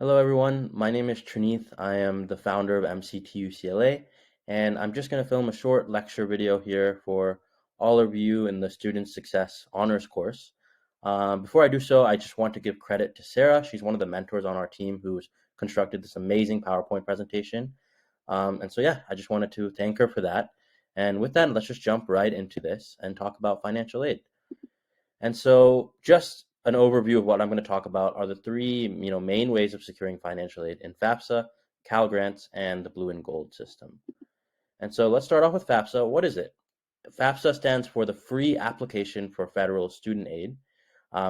Hello, everyone. My name is Trineeth. I am the founder of MCT UCLA, and I'm just going to film a short lecture video here for all of you in the Student Success Honors course. Before I do so, I just want to give credit to Sarah. She's one of the mentors on our team who's constructed this amazing PowerPoint presentation. And I just wanted to thank her for that. And with that, let's just jump right into this and talk about financial aid. And so just an overview of what I'm going to talk about are the three, main ways of securing financial aid in FAFSA, Cal Grants, and the Blue and Gold system. And so let's start off with FAFSA. What is it? FAFSA stands for the Free Application for Federal Student Aid.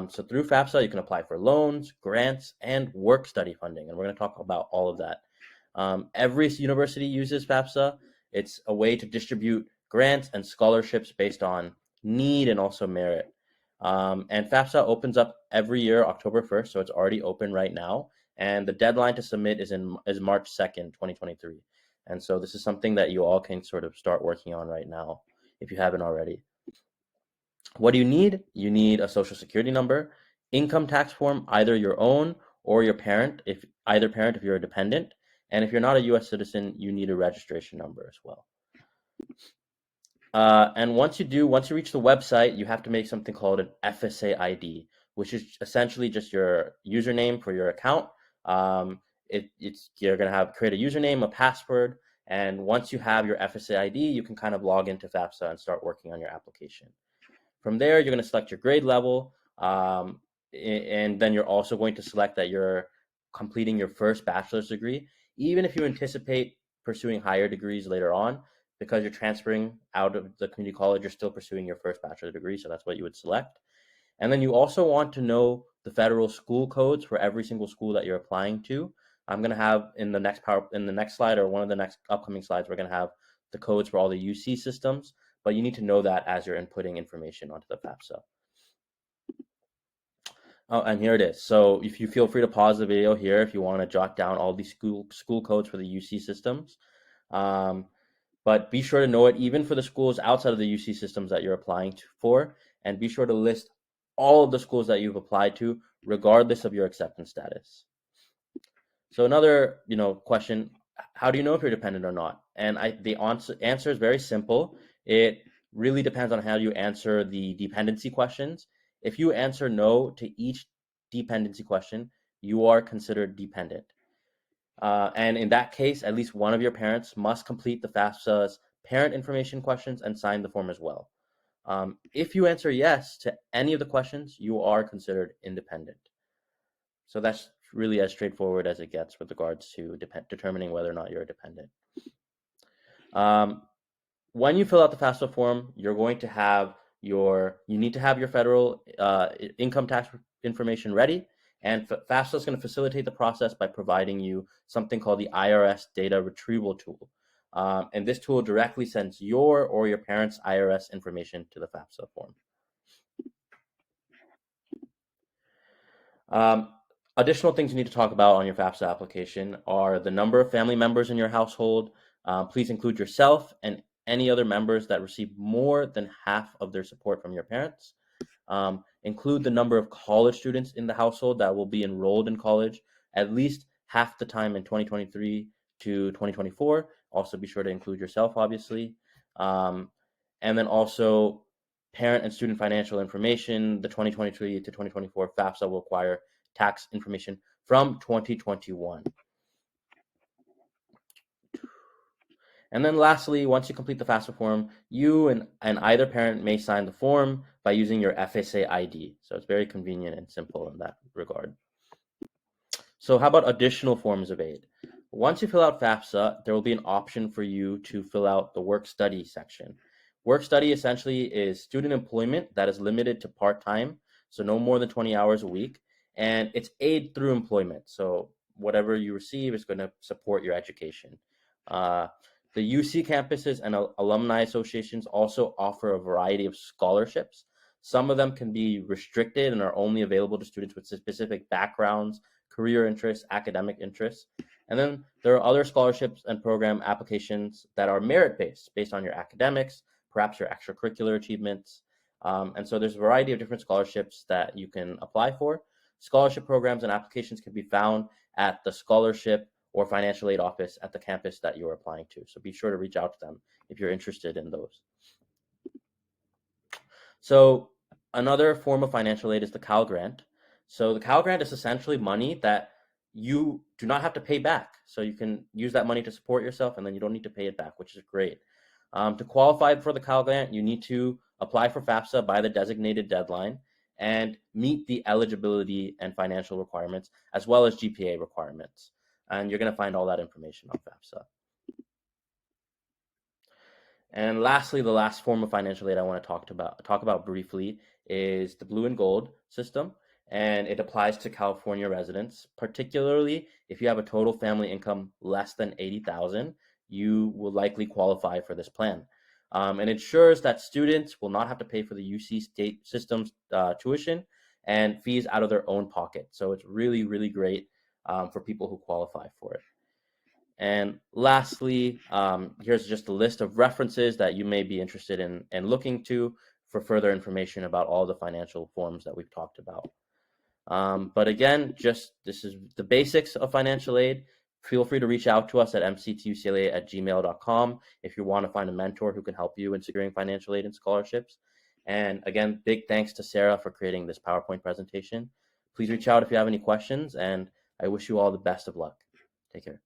So through FAFSA, you can apply for loans, grants, and work study funding. And we're going to talk about all of that. Every university uses FAFSA. It's a way to distribute grants and scholarships based on need and also merit. And FAFSA opens up every year, October 1st, so it's already open right now. And the deadline to submit is March 2nd, 2023. And so this is something that you all can sort of start working on right now if you haven't already. What do you need? You need a social security number, income tax form, either your own or your parent, if you're a dependent. And if you're not a US citizen, you need a registration number as well. And once you reach the website, you have to make something called an FSA ID, which is essentially just your username for your account. You're gonna create a username, a password, and once you have your FSA ID, you can kind of log into FAFSA and start working on your application. From there, you're going to select your grade level, and then you're also going to select that you're completing your first bachelor's degree, even if you anticipate pursuing higher degrees later on. Because you're transferring out of the community college, you're still pursuing your first bachelor's degree, so that's what you would select. And then you also want to know the federal school codes for every single school that you're applying to. I'm going to have in the next slide, or one of the next upcoming slides, we're going to have the codes for all the UC systems, but you need to know that as you're inputting information onto the FAFSA. Oh, and here it is. So if you feel free to pause the video here if you want to jot down all these school codes for the UC systems. But be sure to know it even for the schools outside of the UC systems that you're applying for, and be sure to list all of the schools that you've applied to, regardless of your acceptance status. So another, question, how do you know if you're dependent or not? And the answer is very simple. It really depends on how you answer the dependency questions. If you answer no to each dependency question, you are considered dependent. And in that case, at least one of your parents must complete the FAFSA's parent information questions and sign the form as well. If you answer yes to any of the questions, you are considered independent. So that's really as straightforward as it gets with regards to determining whether or not you're a dependent. When you fill out the FAFSA form, you're going to have you need to have your federal income tax information ready. And FAFSA is going to facilitate the process by providing you something called the IRS data retrieval tool. And this tool directly sends your or your parents' IRS information to the FAFSA form. Additional things you need to talk about on your FAFSA application are the number of family members in your household. Please include yourself and any other members that receive more than half of their support from your parents. Include the number of college students in the household that will be enrolled in college at least half the time in 2023 to 2024. Also be sure to include yourself, obviously. And then also parent and student financial information. The 2023 to 2024 FAFSA will require tax information from 2021. And then lastly, once you complete the FAFSA form, you and either parent may sign the form by using your FSA ID. So it's very convenient and simple in that regard. So how about additional forms of aid? Once you fill out FAFSA, there will be an option for you to fill out the work study section. Work study essentially is student employment that is limited to part-time, so no more than 20 hours a week, and it's aid through employment. So whatever you receive is going to support your education. The UC campuses and alumni associations also offer a variety of scholarships. Some of them can be restricted and are only available to students with specific backgrounds, career interests, academic interests. And then there are other scholarships and program applications that are merit-based, based on your academics, perhaps your extracurricular achievements. And so there's a variety of different scholarships that you can apply for. scholarship programs and applications can be found at the scholarship or financial aid office at the campus that you're applying to. So be sure to reach out to them if you're interested in those. So another form of financial aid is the Cal Grant. So the Cal Grant is essentially money that you do not have to pay back. So you can use that money to support yourself, and then you don't need to pay it back, which is great. To qualify for the Cal Grant, you need to apply for FAFSA by the designated deadline and meet the eligibility and financial requirements, as well as GPA requirements. And you're going to find all that information on FAFSA. And lastly, the last form of financial aid I want to talk about briefly is the Blue and Gold system, and it applies to California residents. Particularly, if you have a total family income less than $80,000, you will likely qualify for this plan. And it ensures that students will not have to pay for the UC state system's tuition and fees out of their own pocket. So it's really, really great for people who qualify for it. And lastly, here's just a list of references that you may be interested in looking to for further information about all the financial forms that we've talked about. But again, this is the basics of financial aid. Feel free to reach out to us at mctucla@gmail.com if you want to find a mentor who can help you in securing financial aid and scholarships. And again, big thanks to Sarah for creating this PowerPoint presentation. Please reach out if you have any questions, and I wish you all the best of luck. Take care.